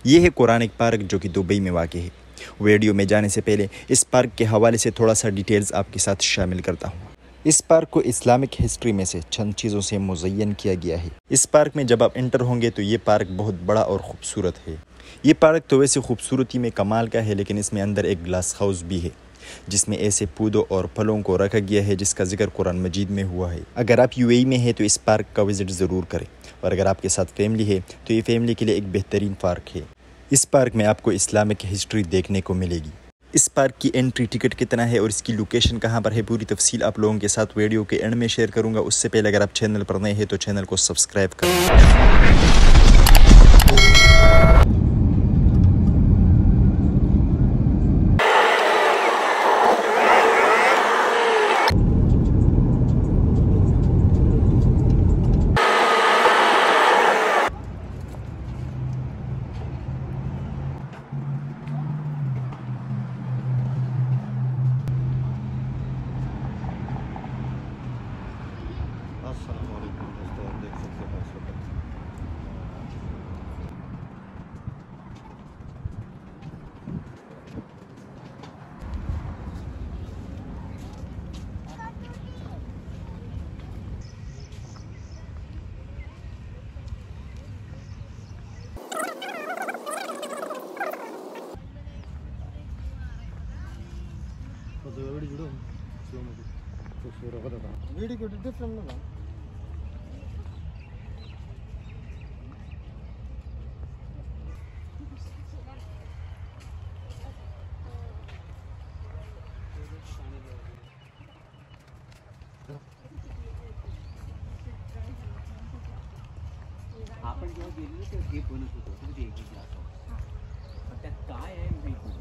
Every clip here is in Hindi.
ये है कुरानिक पार्क जो कि दुबई में वाक़ है। वीडियो में जाने से पहले इस पार्क के हवाले से थोड़ा सा डिटेल्स आपके साथ शामिल करता हूँ। इस पार्क को इस्लामिक हिस्ट्री में से चंद चीज़ों से मुज़य्यन किया गया है। इस पार्क में जब आप एंटर होंगे तो ये पार्क बहुत बड़ा और ख़ूबसूरत है। ये पार्क तो वैसे खूबसूरती में कमाल का है, लेकिन इसमें अंदर एक ग्लास हाउस भी है जिसमें ऐसे पौधों और फलों को रखा गया है जिसका जिक्र कुरान मजीद में हुआ है। अगर आप यूएई में हैं तो इस पार्क का विज़िट ज़रूर करें, और अगर आपके साथ फैमिली है तो ये फैमिली के लिए एक बेहतरीन पार्क है। इस पार्क में आपको इस्लामिक हिस्ट्री देखने को मिलेगी। इस पार्क की एंट्री टिकट कितना है और इसकी लोकेशन कहाँ पर है, पूरी तफसील आप लोगों के साथ वीडियो के एंड में शेयर करूँगा। उससे पहले अगर आप चैनल पर नए हैं तो चैनल को सब्सक्राइब करें। अस्सलाम वालेकुम दोस्तों, आप देख सकते हैं इस वक्त वीडियो डिफरेंट ना आपण जेव्हा गेलेलो तेव्हा हे बनत होतं तुम्ही ते एक ग्लास पण त्यात काय आहे माहिती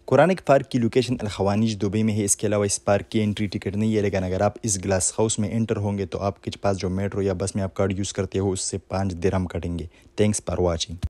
कुरानिक पार्क की लोकेशन अल-खवानीज दुबई में है। इसके अलावा इस पार्क की एंट्री टिकट नहीं है, लेकिन अगर आप इस ग्लास हाउस में एंटर होंगे तो आपके पास जो मेट्रो या बस में आप कार्ड यूज़ करते हो उससे 5 दिरहम कटेंगे। Thanks for watching.